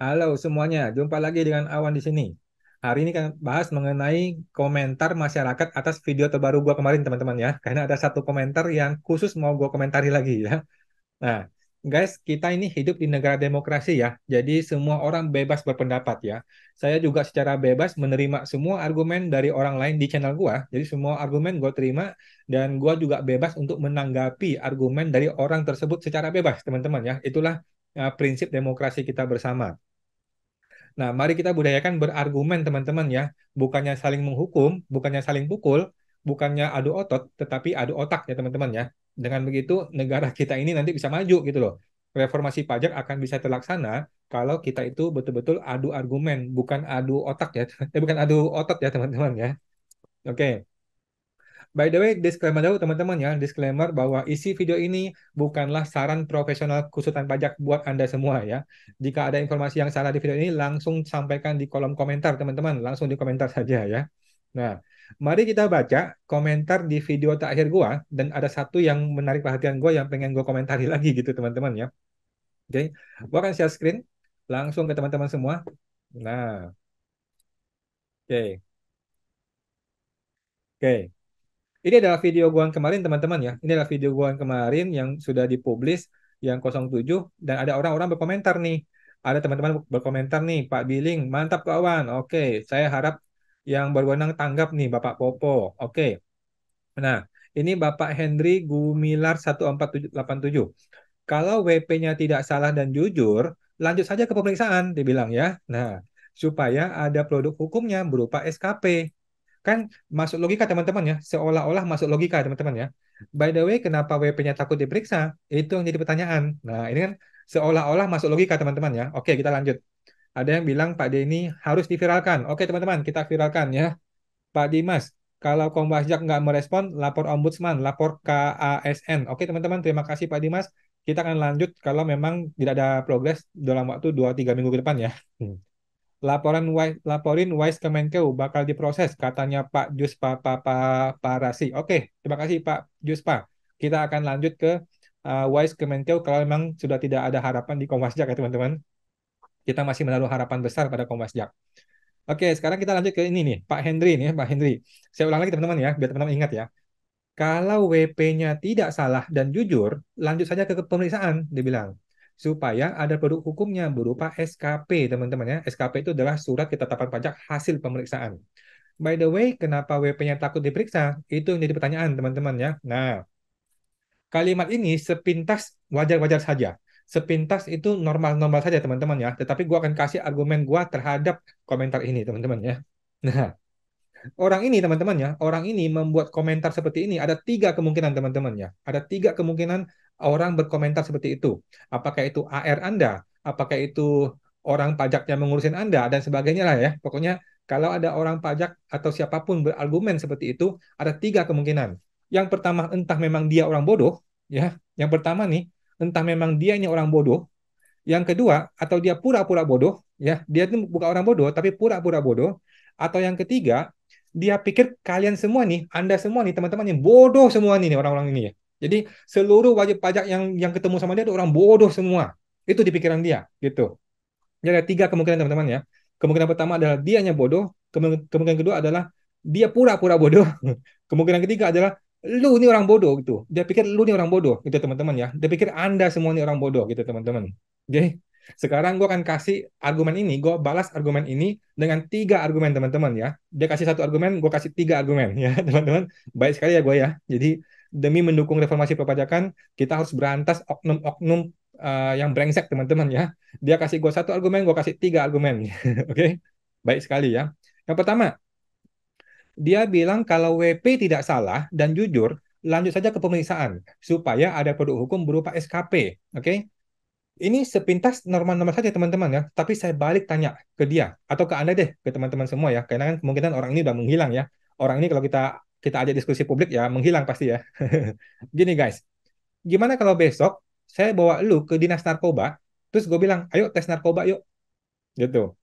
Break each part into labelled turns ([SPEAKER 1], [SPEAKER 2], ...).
[SPEAKER 1] Halo semuanya, jumpa lagi dengan Awan di sini. Hari ini kan bahas mengenai komentar masyarakat atas video terbaru gua kemarin teman-teman ya. Karena ada satu komentar yang khusus mau gua komentari lagi ya. Nah, guys, kita ini hidup di negara demokrasi ya. Jadi semua orang bebas berpendapat ya. Saya juga secara bebas menerima semua argumen dari orang lain di channel gua. Jadi semua argumen gua terima dan gua juga bebas untuk menanggapi argumen dari orang tersebut secara bebas, teman-teman ya. Itulah prinsip demokrasi kita bersama. Nah, mari kita budayakan berargumen, teman-teman ya. Bukannya saling menghukum, bukannya saling pukul, bukannya adu otot, tetapi adu otak ya, teman-teman ya. Dengan begitu, negara kita ini nanti bisa maju gitu loh. Reformasi pajak akan bisa terlaksana kalau kita itu betul-betul adu argumen, bukan adu otak ya. Bukan adu otot ya, teman-teman ya. Oke. By the way, disclaimer dulu teman-teman ya, disclaimer bahwa isi video ini bukanlah saran profesional konsultan pajak buat Anda semua ya. Jika ada informasi yang salah di video ini, langsung sampaikan di kolom komentar teman-teman, langsung di komentar saja ya. Nah, mari kita baca komentar di video terakhir gua, dan ada satu yang menarik perhatian gua yang pengen gua komentari lagi gitu teman-teman ya. Oke, gua akan share screen langsung ke teman-teman semua. Nah, oke, oke. Ini adalah video gua yang kemarin teman-teman ya. Ini adalah video gua yang kemarin yang sudah dipublish yang 07 dan ada orang-orang berkomentar nih. Ada teman-teman berkomentar nih, Pak Biling, mantap kawan. Oke, saya harap yang berwenang tanggap nih Bapak Popo. Oke. Nah, ini Bapak Hendri Gumilar 1487. Kalau WP-nya tidak salah dan jujur, lanjut saja ke pemeriksaan, dibilang ya. Nah, supaya ada produk hukumnya berupa SKP. Kan masuk logika teman-teman ya, seolah-olah masuk logika teman-teman ya. By the way, kenapa WP-nya takut diperiksa? Itu yang jadi pertanyaan. Nah, ini kan seolah-olah masuk logika teman-teman ya. Oke, kita lanjut. Ada yang bilang Pak Denny harus diviralkan. Oke teman-teman, kita viralkan ya. Pak Dimas, kalau Kombasjak nggak merespon, lapor Ombudsman, lapor KASN. Oke teman-teman, terima kasih Pak Dimas. Kita akan lanjut kalau memang tidak ada progres dalam waktu 2-3 minggu ke depan ya. Laporin Wise Kemenkeu bakal diproses katanya Pak Juspa Paparasi. Oke, terima kasih Pak Juspa. Kita akan lanjut ke Wise Kemenkeu kalau memang sudah tidak ada harapan di Komwasjak ya teman-teman. Kita masih menaruh harapan besar pada Komwasjak. Oke, sekarang kita lanjut ke ini nih, Pak Hendri nih, Pak Hendri. Saya ulang lagi teman-teman ya, biar teman-teman ingat ya. Kalau WP-nya tidak salah dan jujur, lanjut saja ke pemeriksaan, dibilang. Supaya ada produk hukumnya berupa SKP, teman-teman ya. SKP itu adalah surat ketetapan pajak hasil pemeriksaan. By the way, kenapa WP-nya takut diperiksa? Itu yang jadi pertanyaan, teman-teman ya. Nah, kalimat ini sepintas wajar-wajar saja. Sepintas itu normal-normal saja, teman-teman ya. Tetapi gua akan kasih argumen gua terhadap komentar ini, teman-teman ya. Nah, orang ini teman-teman ya, orang ini membuat komentar seperti ini. Ada tiga kemungkinan teman-teman ya. Ada tiga kemungkinan orang berkomentar seperti itu. Apakah itu AR Anda, apakah itu orang pajak yang mengurusin Anda, dan sebagainya lah ya. Pokoknya kalau ada orang pajak atau siapapun berargumen seperti itu, ada tiga kemungkinan. Yang pertama, entah memang dia orang bodoh, ya. Yang pertama nih, entah memang dia ini orang bodoh. Yang kedua, atau dia pura-pura bodoh, ya. Dia itu bukan orang bodoh, tapi pura-pura bodoh. Atau yang ketiga, dia pikir kalian semua nih, Anda semua nih, teman-teman yang bodoh semua nih orang-orang ini ya. Jadi seluruh wajib pajak yang ketemu sama dia itu orang bodoh semua. Itu di pikiran dia, gitu. Jadi ada tiga kemungkinan teman-teman ya. Kemungkinan pertama adalah dianya bodoh, kemungkinan kedua adalah dia pura-pura bodoh. Kemungkinan ketiga adalah lu ini orang bodoh gitu. Dia pikir lu ini orang bodoh gitu teman-teman ya. Dia pikir Anda semua ini orang bodoh gitu teman-teman. Jadi sekarang gue akan kasih argumen ini, gue balas argumen ini dengan tiga argumen teman-teman ya. Dia kasih satu argumen, gue kasih tiga argumen ya teman-teman. Baik sekali ya gue ya. Jadi demi mendukung reformasi perpajakan, kita harus berantas oknum-oknum yang brengsek teman-teman ya. Dia kasih gue satu argumen, gue kasih tiga argumen. Oke, baik sekali ya. Yang pertama, dia bilang kalau WP tidak salah dan jujur, lanjut saja ke pemeriksaan supaya ada produk hukum berupa SKP. Oke, ini sepintas normal-normal saja teman-teman ya. Tapi saya balik tanya ke dia atau ke Anda deh, ke teman-teman semua ya. Karena kan kemungkinan orang ini udah menghilang ya. Orang ini kalau kita kita ajak diskusi publik ya menghilang pasti ya. Gini guys, gimana kalau besok saya bawa lu ke dinas narkoba, terus gue bilang, ayo tes narkoba yuk, gitu.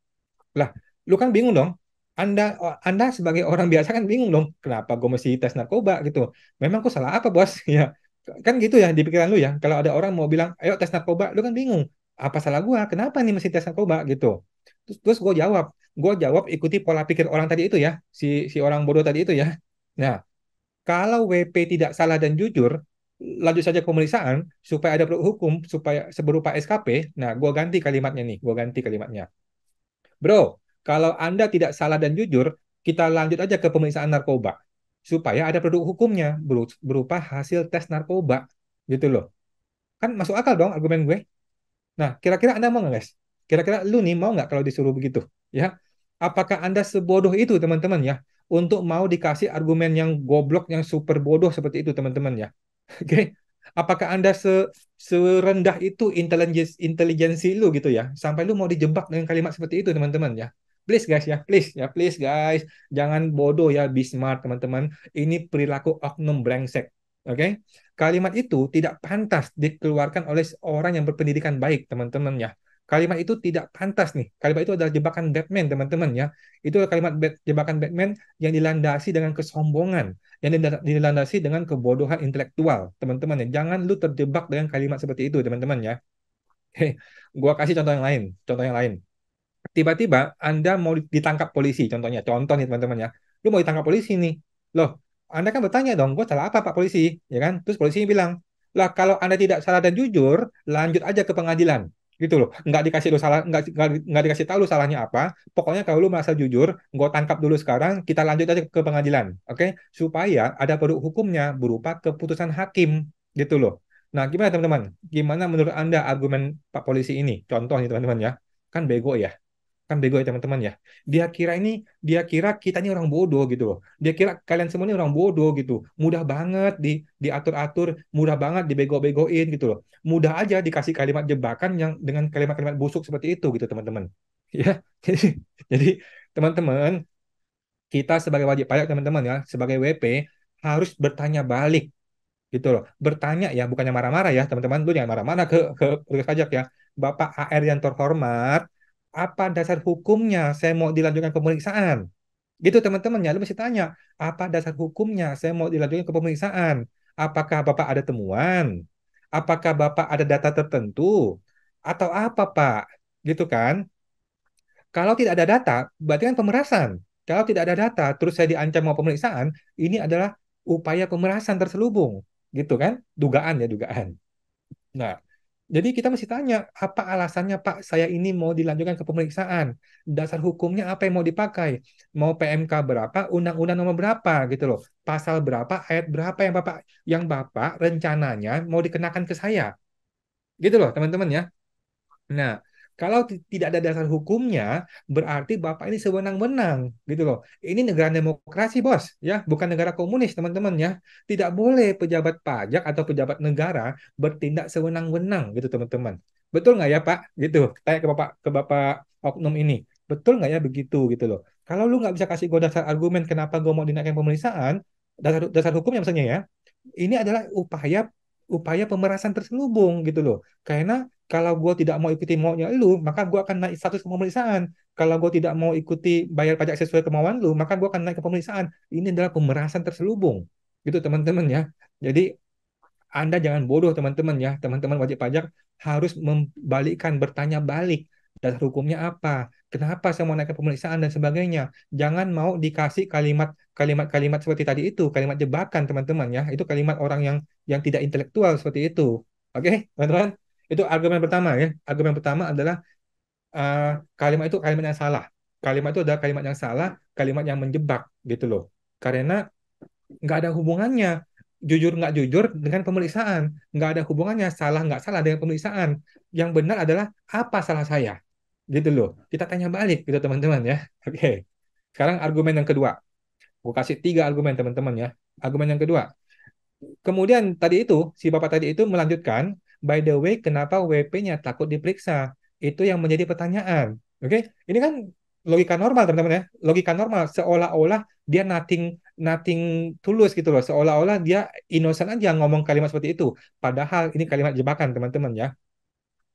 [SPEAKER 1] Lah, lu kan bingung dong. Anda sebagai orang biasa kan bingung dong, kenapa gue mesti tes narkoba gitu. Memang aku salah apa bos? Ya, kan gitu ya di pikiran lu ya. Kalau ada orang mau bilang, ayo tes narkoba, lu kan bingung. Apa salah gua? Kenapa nih mesti tes narkoba gitu? Terus gue jawab ikuti pola pikir orang tadi itu ya, si orang bodoh tadi itu ya. Nah, kalau WP tidak salah dan jujur, lanjut saja ke pemeriksaan supaya ada produk hukum, supaya seberupa SKP. Nah, gue ganti kalimatnya nih, gue ganti kalimatnya. Bro, kalau Anda tidak salah dan jujur, kita lanjut aja ke pemeriksaan narkoba supaya ada produk hukumnya berupa hasil tes narkoba, gitu loh. Kan masuk akal dong argumen gue. Nah, kira-kira Anda mau nggak, guys? Kira-kira lu nih mau nggak kalau disuruh begitu? Ya, apakah Anda sebodoh itu, teman-teman ya, untuk mau dikasih argumen yang goblok, yang super bodoh seperti itu, teman-teman ya? Oke, apakah Anda serendah itu intelijensi lu gitu ya, sampai lu mau dijebak dengan kalimat seperti itu, teman-teman ya? Please guys ya, please guys, jangan bodoh ya, be smart teman-teman. Ini perilaku oknum brengsek. Oke, kalimat itu tidak pantas dikeluarkan oleh orang yang berpendidikan baik, teman-teman ya. Kalimat itu tidak pantas nih. Kalimat itu adalah jebakan Batman, teman-teman ya. Itu adalah kalimat jebakan Batman yang dilandasi dengan kesombongan, yang dilandasi dengan kebodohan intelektual, teman-teman ya. Jangan lu terjebak dengan kalimat seperti itu, teman-teman ya. Oke, gua kasih contoh yang lain, contoh yang lain. Tiba-tiba Anda mau ditangkap polisi, contohnya, contoh nih teman-teman ya. Lu mau ditangkap polisi nih. Loh, Anda kan bertanya dong, gue salah apa Pak Polisi? Ya kan? Terus polisi bilang, lah kalau Anda tidak salah dan jujur, lanjut aja ke pengadilan. Gitu loh. Nggak dikasih lu salah, nggak dikasih tahu lu salahnya apa. Pokoknya kalau lu merasa jujur, gue tangkap dulu sekarang, kita lanjut aja ke pengadilan. Oke? Supaya ada produk hukumnya berupa keputusan hakim. Gitu loh. Nah, gimana teman-teman? Gimana menurut Anda argumen Pak Polisi ini? Contoh nih teman-teman ya. Kan bego ya, kan bego ya teman-teman ya. Dia kira kita ini orang bodoh gitu loh. Dia kira kalian semua ini orang bodoh gitu, mudah banget diatur-atur, mudah banget dibego-begoin gitu loh, mudah aja dikasih kalimat jebakan yang dengan kalimat-kalimat busuk seperti itu gitu teman-teman. Ya, jadi teman-teman, kita sebagai wajib pajak teman-teman ya, sebagai WP harus bertanya balik gitu loh. Bertanya ya, bukannya marah-marah ya teman-teman. Lu jangan marah-marah ke petugas pajak ya. Bapak AR yang terhormat, apa dasar hukumnya saya mau dilanjutkan pemeriksaan? Gitu teman-teman ya, lu mesti tanya, apa dasar hukumnya saya mau dilanjutkan ke pemeriksaan? Apakah Bapak ada temuan? Apakah Bapak ada data tertentu? Atau apa, Pak? Gitu kan? Kalau tidak ada data, berarti kan pemerasan. Kalau tidak ada data, terus saya diancam mau pemeriksaan, ini adalah upaya pemerasan terselubung. Gitu kan? Dugaan ya, dugaan. Nah, jadi kita mesti tanya, apa alasannya Pak saya ini mau dilanjutkan ke pemeriksaan? Dasar hukumnya apa yang mau dipakai? Mau PMK berapa, undang-undang nomor berapa gitu loh. Pasal berapa, ayat berapa yang Bapak rencananya mau dikenakan ke saya. Gitu loh, teman-teman ya. Nah, kalau tidak ada dasar hukumnya, berarti Bapak ini sewenang-wenang, gitu loh. Ini negara demokrasi, Bos, ya, bukan negara komunis, teman-teman ya. Tidak boleh pejabat pajak atau pejabat negara bertindak sewenang-wenang, gitu, teman-teman. Betul nggak ya, Pak? Gitu. Tanya ke Bapak oknum ini. Betul nggak ya begitu, gitu loh. Kalau lu nggak bisa kasih gue dasar argumen kenapa gue mau dinaikkan pemeriksaan, dasar dasar hukumnya misalnya ya, ini adalah upaya upaya pemerasan terselubung gitu loh. Karena kalau gue tidak mau ikuti maunya lu, maka gue akan naik status ke pemeriksaan. Kalau gue tidak mau ikuti bayar pajak sesuai kemauan lu, maka gue akan naik ke pemeriksaan. Ini adalah pemerasan terselubung. Gitu teman-teman ya. Jadi anda jangan bodoh teman-teman ya. Teman-teman wajib pajak harus membalikkan, bertanya balik. Dasar hukumnya apa? Kenapa saya mau naik ke pemeriksaan dan sebagainya? Jangan mau dikasih kalimat-kalimat seperti tadi itu, kalimat jebakan teman-teman ya. Itu kalimat orang yang tidak intelektual seperti itu. Oke, teman-teman? Itu argumen pertama ya. Argumen pertama adalah eh, kalimat itu kalimat yang salah. Kalimat itu adalah kalimat yang salah, kalimat yang menjebak gitu loh. Karena nggak ada hubungannya jujur nggak jujur dengan pemeriksaan, nggak ada hubungannya salah nggak salah dengan pemeriksaan. Yang benar adalah apa salah saya, gitu loh. Kita tanya balik gitu teman-teman ya. Oke, sekarang argumen yang kedua. Gue kasih 3 argumen teman-teman ya. Argumen yang kedua, kemudian tadi itu si bapak tadi itu melanjutkan, by the way kenapa WP-nya takut diperiksa, itu yang menjadi pertanyaan. Oke, ini kan logika normal teman-teman ya, logika normal, seolah-olah dia nothing nothing tulus gitu loh, seolah-olah dia innocent aja ngomong kalimat seperti itu, padahal ini kalimat jebakan teman-teman ya.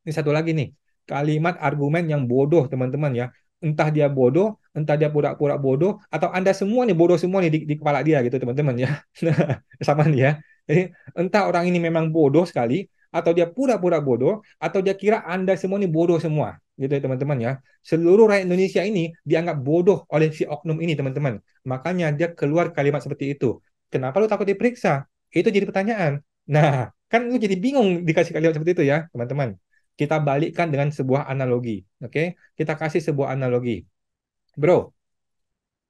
[SPEAKER 1] Ini satu lagi nih, kalimat argumen yang bodoh teman-teman ya. Entah dia bodoh, entah dia pura-pura bodoh, atau Anda semua nih bodoh semua nih di kepala dia gitu teman-teman ya. Nah, sama nih ya. Jadi entah orang ini memang bodoh sekali, atau dia pura-pura bodoh, atau dia kira Anda semua ini bodoh semua. Gitu ya teman-teman ya. Seluruh rakyat Indonesia ini dianggap bodoh oleh si oknum ini teman-teman. Makanya dia keluar kalimat seperti itu. Kenapa lu takut diperiksa? Itu jadi pertanyaan. Nah, kan lu jadi bingung dikasih kalimat seperti itu ya teman-teman. Kita balikkan dengan sebuah analogi. Oke? Kita kasih sebuah analogi. Bro,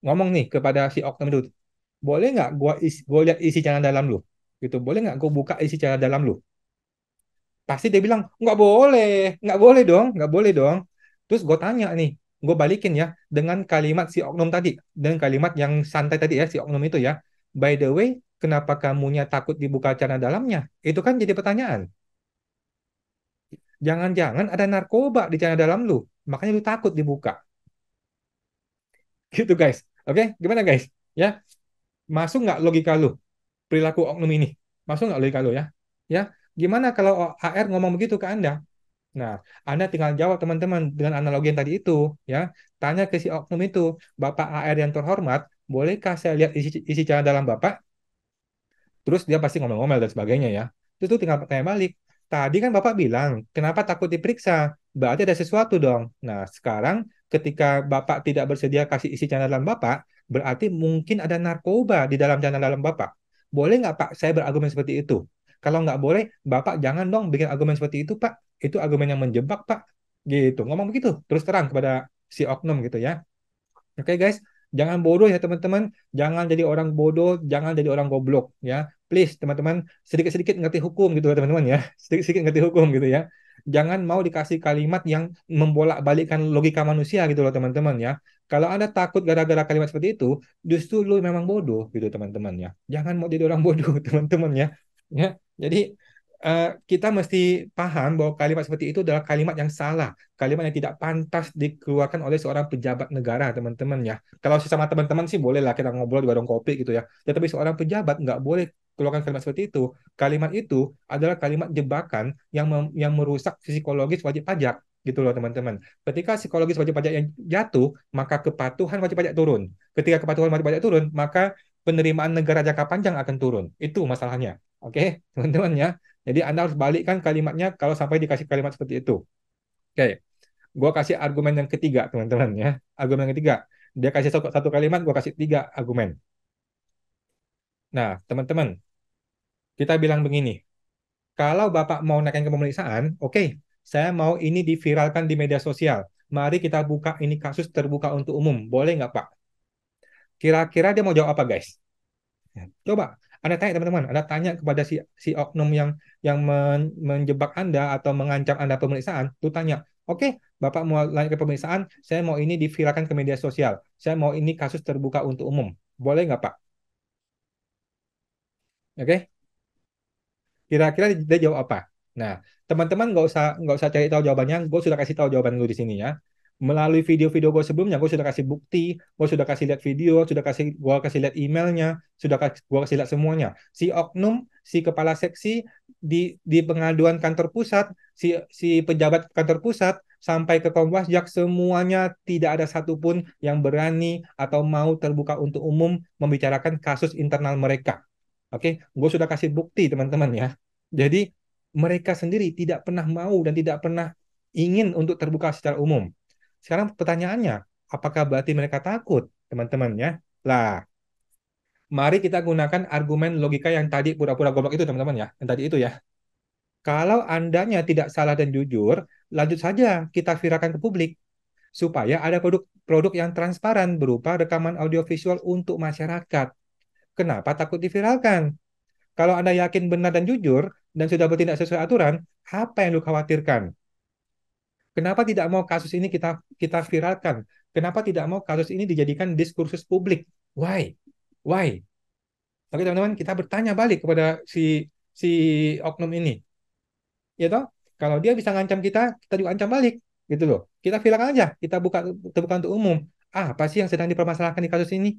[SPEAKER 1] ngomong nih kepada si oknum itu, boleh nggak gua lihat isi celana dalam lu? Gitu, boleh nggak gua buka isi celana dalam lu? Pasti dia bilang, nggak boleh dong, nggak boleh dong. Terus gue tanya nih, gue balikin ya, dengan kalimat si oknum tadi, dengan kalimat yang santai tadi ya, si oknum itu ya. By the way, kenapa kamunya takut dibuka celana dalamnya? Itu kan jadi pertanyaan. Jangan-jangan ada narkoba di celana dalam lu, makanya lu takut dibuka. Gitu guys. Oke, gimana guys? Ya, masuk nggak logika lu? Perilaku oknum ini. Masuk nggak logika lu ya? Ya, gimana kalau HR ngomong begitu ke Anda? Nah, Anda tinggal jawab teman-teman dengan analogi yang tadi itu, ya. Tanya ke si oknum itu, Bapak AR yang terhormat, bolehkah saya lihat isi celana dalam Bapak? Terus dia pasti ngomel-ngomel dan sebagainya ya. Terus tuh tinggal tanya balik. Tadi kan Bapak bilang, kenapa takut diperiksa? Berarti ada sesuatu dong. Nah, sekarang ketika Bapak tidak bersedia kasih isi celana dalam Bapak, berarti mungkin ada narkoba di dalam celana dalam Bapak. Boleh nggak Pak saya berargumen seperti itu? Kalau nggak boleh, Bapak jangan dong bikin argumen seperti itu, Pak. Itu argumen yang menjebak, Pak. Gitu. Ngomong begitu, terus terang kepada si oknum gitu ya. Oke guys, jangan bodoh ya teman-teman. Jangan jadi orang bodoh, jangan jadi orang goblok ya. Please teman-teman, sedikit-sedikit ngerti hukum gitu ya teman-teman ya. Sedikit-sedikit ngerti hukum gitu ya. Jangan mau dikasih kalimat yang membolak-balikkan logika manusia gitu loh teman-teman ya. Kalau Anda takut gara-gara kalimat seperti itu, justru lu memang bodoh gitu teman-teman ya. Jangan mau jadi orang bodoh teman-teman ya. Ya, jadi kita mesti paham bahwa kalimat seperti itu adalah kalimat yang salah, kalimat yang tidak pantas dikeluarkan oleh seorang pejabat negara, teman-teman ya. Kalau sesama teman-teman sih boleh lah kita ngobrol di warung kopi gitu ya. Tetapi seorang pejabat nggak boleh keluarkan kalimat seperti itu. Kalimat itu adalah kalimat jebakan yang merusak psikologis wajib pajak gitu loh teman-teman. Ketika psikologis wajib pajak yang jatuh, maka kepatuhan wajib pajak turun. Ketika kepatuhan wajib pajak turun, maka penerimaan negara jangka panjang akan turun. Itu masalahnya. Oke, teman-teman ya. Jadi Anda harus balikkan kalimatnya kalau sampai dikasih kalimat seperti itu. Oke, gue kasih argumen yang ketiga, teman-teman ya. Argumen yang ketiga. Dia kasih satu kalimat, gue kasih tiga argumen. Nah, teman-teman, kita bilang begini. Kalau Bapak mau naikkan ke pemeriksaan, oke, saya mau ini diviralkan di media sosial. Mari kita buka ini kasus terbuka untuk umum. Boleh nggak, Pak? Kira-kira dia mau jawab apa, guys? Coba Anda tanya teman-teman, Anda tanya kepada si oknum yang menjebak Anda atau mengancam Anda pemeriksaan, tuh tanya, oke, Bapak mau lanjut ke pemeriksaan, saya mau ini diviralkan ke media sosial, saya mau ini kasus terbuka untuk umum, boleh nggak Pak? Oke, kira-kira dia jawab apa? Nah, teman-teman nggak usah cari tahu jawabannya, gue sudah kasih tahu jawaban lu di sini ya. Melalui video-video gue sebelumnya, gue sudah kasih bukti, gue sudah kasih lihat video, gue kasih lihat emailnya, gue kasih lihat semuanya. Si oknum, si kepala seksi di pengaduan kantor pusat, si pejabat kantor pusat sampai ke Komwasjak semuanya tidak ada satupun yang berani atau mau terbuka untuk umum membicarakan kasus internal mereka. Oke, gue sudah kasih bukti teman-teman ya. Jadi mereka sendiri tidak pernah mau dan tidak pernah ingin untuk terbuka secara umum. Sekarang pertanyaannya, apakah berarti mereka takut, teman-teman ya? Lah, mari kita gunakan argumen logika yang tadi pura-pura goblok itu, teman-teman ya. Yang tadi itu ya. Kalau andanya tidak salah dan jujur, lanjut saja kita viralkan ke publik supaya ada produk yang transparan berupa rekaman audiovisual untuk masyarakat. Kenapa takut diviralkan? Kalau Anda yakin benar dan jujur dan sudah bertindak sesuai aturan, apa yang lu khawatirkan? Kenapa tidak mau kasus ini kita kita viralkan? Kenapa tidak mau kasus ini dijadikan diskursus publik? Why? Why? Oke teman-teman, kita bertanya balik kepada si oknum ini, ya toh? Kalau dia bisa ngancam kita juga ancam balik, gitu loh. Kita viralkan aja, kita buka terbuka untuk umum. Apa sih yang sedang dipermasalahkan di kasus ini?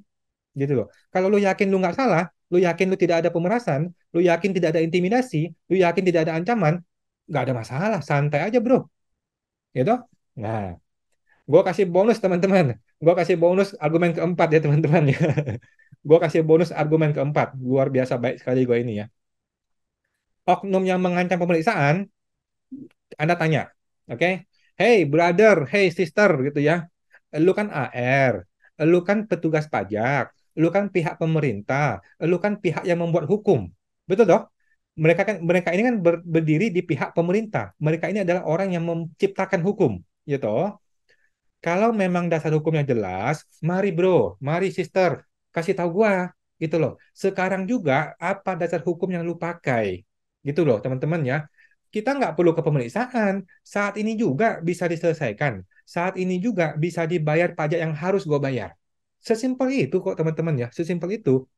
[SPEAKER 1] Gitu loh. Kalau lu yakin lu nggak salah, lu yakin lu tidak ada pemerasan, lu yakin tidak ada intimidasi, lu yakin tidak ada ancaman, nggak ada masalah, santai aja bro, gitu. Nah, gue kasih bonus teman-teman, gue kasih bonus argumen keempat ya teman-teman ya. Gue kasih bonus argumen keempat, luar biasa baik sekali gue ini ya. oknum yang mengancam pemeriksaan, Anda tanya, oke? Hey brother, hey sister gitu ya. Lu kan AR, lu kan petugas pajak, lu kan pihak pemerintah, lu kan pihak yang membuat hukum. Betul toh? Mereka ini kan berdiri di pihak pemerintah. Mereka ini adalah orang yang menciptakan hukum, ya toh? Kalau memang dasar hukumnya jelas, mari bro, mari sister, kasih tahu gua, gitu loh. Sekarang juga apa dasar hukum yang lu pakai, gitu loh, teman-teman ya. Kita nggak perlu ke pemeriksaan. Saat ini juga bisa diselesaikan. Saat ini juga bisa dibayar pajak yang harus gua bayar. Sesimpel itu kok, teman-teman ya. Sesimpel itu.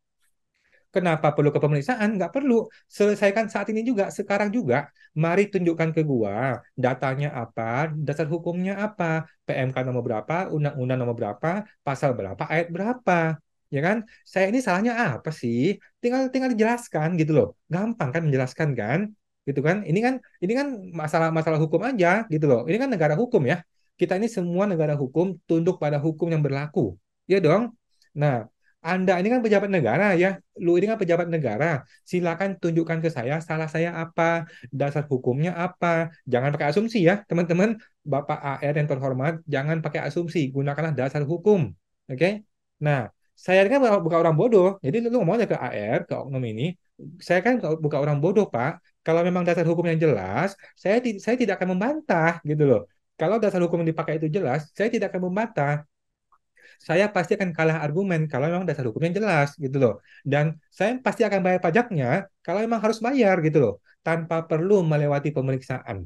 [SPEAKER 1] Kenapa perlu ke pemeriksaan? Nggak perlu. Selesaikan saat ini juga, sekarang juga. Mari tunjukkan ke gua datanya apa, dasar hukumnya apa, PMK nomor berapa, undang-undang nomor berapa, pasal berapa, ayat berapa. Ya kan? Saya ini salahnya apa sih? Tinggal tinggal dijelaskan gitu loh. Gampang kan menjelaskan kan? Gitu kan? Ini kan masalah-masalah hukum aja gitu loh. Ini kan negara hukum ya. Kita ini semua negara hukum tunduk pada hukum yang berlaku. Ya dong? Nah, anda ini kan pejabat negara ya, lu ini kan pejabat negara. Silakan tunjukkan ke saya salah saya apa, dasar hukumnya apa. Jangan pakai asumsi ya, teman-teman. Bapak AR yang terhormat, jangan pakai asumsi, gunakanlah dasar hukum. Oke? Nah, saya ini kan bukan orang bodoh. Jadi lu ngomong aja ke AR, ke oknum ini. Saya kan bukan orang bodoh, Pak. Kalau memang dasar hukum yang jelas, saya tidak akan membantah gitu loh. Kalau dasar hukum yang dipakai itu jelas, saya tidak akan membantah. Saya pasti akan kalah argumen kalau memang dasar hukumnya jelas gitu loh. Dan saya pasti akan bayar pajaknya kalau memang harus bayar gitu loh, tanpa perlu melewati pemeriksaan.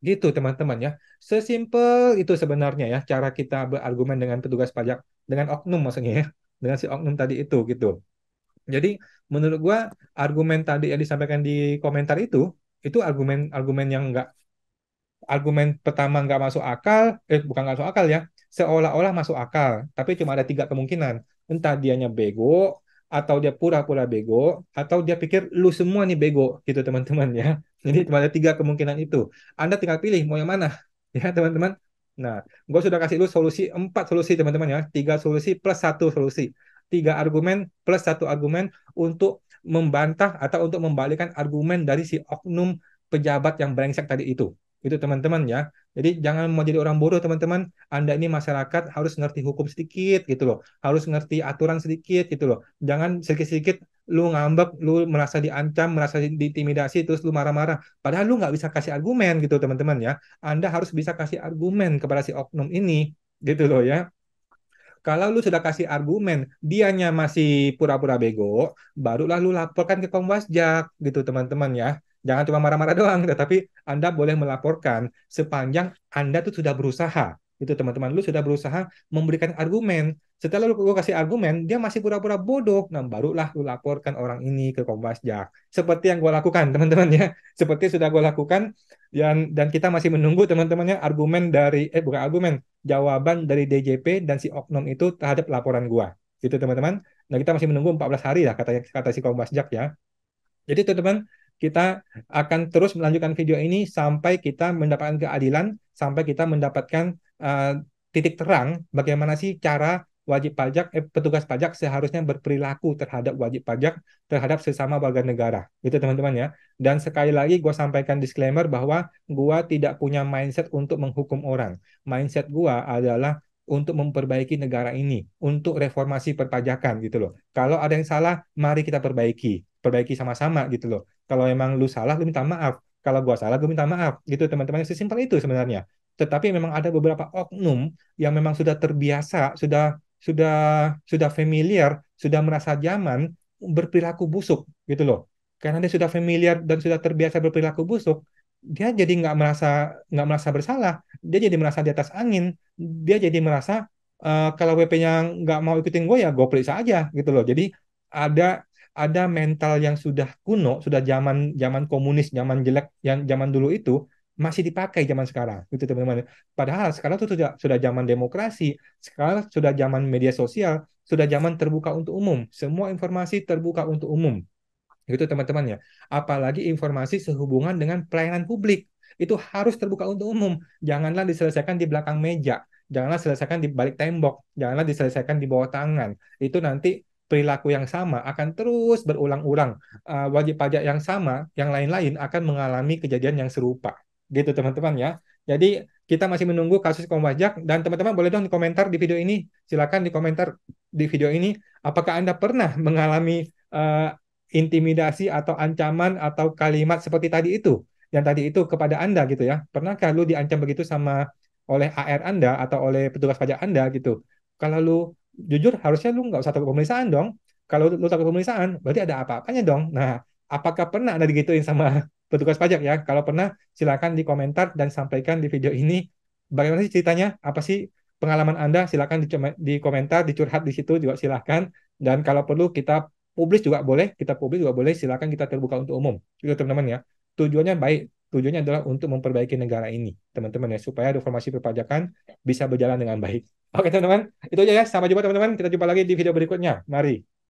[SPEAKER 1] Gitu teman-teman ya. Sesimpel itu sebenarnya ya cara kita berargumen dengan petugas pajak, dengan oknum maksudnya ya, dengan si oknum tadi itu gitu. Jadi menurut gua argumen tadi yang disampaikan di komentar itu argumen yang enggak, argumen pertama nggak masuk akal, bukan nggak masuk akal ya, seolah-olah masuk akal, tapi cuma ada tiga kemungkinan. Entah dianya bego, atau dia pura-pura bego, atau dia pikir lu semua nih bego, gitu teman-teman ya. Jadi cuma ada tiga kemungkinan itu. Anda tinggal pilih mau yang mana, ya teman-teman. Nah, gue sudah kasih lu empat solusi teman-teman ya, tiga solusi plus satu solusi, tiga argumen plus satu argumen untuk membantah atau untuk membalikan argumen dari si oknum pejabat yang brengsek tadi itu teman-teman ya. Jadi jangan mau jadi orang bodoh teman-teman. Anda ini masyarakat harus ngerti hukum sedikit gitu loh. Harus ngerti aturan sedikit gitu loh. Jangan sedikit-sedikit lu ngambek, lu merasa diancam, merasa diintimidasi, terus lu marah-marah. Padahal lu nggak bisa kasih argumen gitu teman-teman ya. Anda harus bisa kasih argumen kepada si oknum ini gitu loh ya. Kalau lu sudah kasih argumen, dianya masih pura-pura bego, barulah lu laporkan ke Komwasjak gitu teman-teman ya. Jangan cuma marah-marah doang, tetapi Anda boleh melaporkan sepanjang Anda tuh sudah berusaha. Itu teman-teman, lu sudah berusaha memberikan argumen. Setelah lu kasih argumen, dia masih pura-pura bodoh. Nah, barulah lu laporkan orang ini ke Komwasjak. Seperti yang gue lakukan, teman-teman ya. Seperti sudah gue lakukan, dan kita masih menunggu teman-temannya argumen dari, bukan argumen, jawaban dari DJP dan si oknum itu terhadap laporan gua. Gitu teman-teman. Nah, kita masih menunggu 14 hari lah kata si Kombasjak ya. Jadi teman-teman, kita akan terus melanjutkan video ini sampai kita mendapatkan keadilan, sampai kita mendapatkan uh, titik terang bagaimana sih cara wajib pajak, petugas pajak seharusnya berperilaku terhadap wajib pajak terhadap sesama warga negara. Itu teman-teman ya. Dan sekali lagi gue sampaikan disclaimer bahwa gue tidak punya mindset untuk menghukum orang. Mindset gue adalah untuk memperbaiki negara ini, untuk reformasi perpajakan gitu loh. Kalau ada yang salah, mari kita perbaiki sama-sama gitu loh. Kalau emang lu salah, lu minta maaf. Kalau gua salah, gua minta maaf. Gitu teman-teman. Sesimpel itu sebenarnya. Tetapi memang ada beberapa oknum yang memang sudah terbiasa, sudah sudah familiar, sudah merasa nyaman berperilaku busuk gitu loh. Karena dia sudah familiar dan sudah terbiasa berperilaku busuk, dia jadi nggak merasa bersalah. Dia jadi merasa di atas angin. Dia jadi merasa kalau WP-nya nggak mau ikutin gue ya gue periksa aja gitu loh. Jadi ada ada mental yang sudah kuno, sudah zaman zaman komunis, zaman jelek yang zaman dulu itu masih dipakai zaman sekarang, gitu teman-teman. Padahal sekarang tuh sudah zaman demokrasi, sekarang sudah zaman media sosial, sudah zaman terbuka untuk umum. Semua informasi terbuka untuk umum, gitu teman-teman ya. Apalagi informasi sehubungan dengan pelayanan publik itu harus terbuka untuk umum. Janganlah diselesaikan di belakang meja, janganlah diselesaikan di balik tembok, janganlah diselesaikan di bawah tangan. Itu nanti perilaku yang sama akan terus berulang-ulang. Wajib pajak yang sama, yang lain-lain akan mengalami kejadian yang serupa. Gitu teman-teman ya. Jadi kita masih menunggu kasus pajak dan teman-teman boleh dong di komentar di video ini. Silakan di komentar di video ini apakah Anda pernah mengalami eh, intimidasi atau ancaman atau kalimat seperti tadi itu, yang tadi itu kepada Anda gitu ya. Pernahkah lu diancam begitu sama oleh AR Anda atau oleh petugas pajak Anda gitu? Kalau lu jujur harusnya lu nggak usah takut pemeriksaan dong. Kalau lu takut pemeriksaan, berarti ada apa-apanya dong. Nah, apakah pernah Anda digituin sama petugas pajak ya? Kalau pernah, silakan di komentar dan sampaikan di video ini bagaimana sih ceritanya, apa sih pengalaman Anda, silakan di komentar, dicurhat di situ juga silakan. Dan kalau perlu kita publis juga boleh, silakan kita terbuka untuk umum. Itu teman-teman ya. Tujuannya baik, tujuannya adalah untuk memperbaiki negara ini, teman-teman ya, supaya reformasi perpajakan bisa berjalan dengan baik. Oke teman-teman, itu aja ya. Sampai jumpa teman-teman. Kita jumpa lagi di video berikutnya. Mari.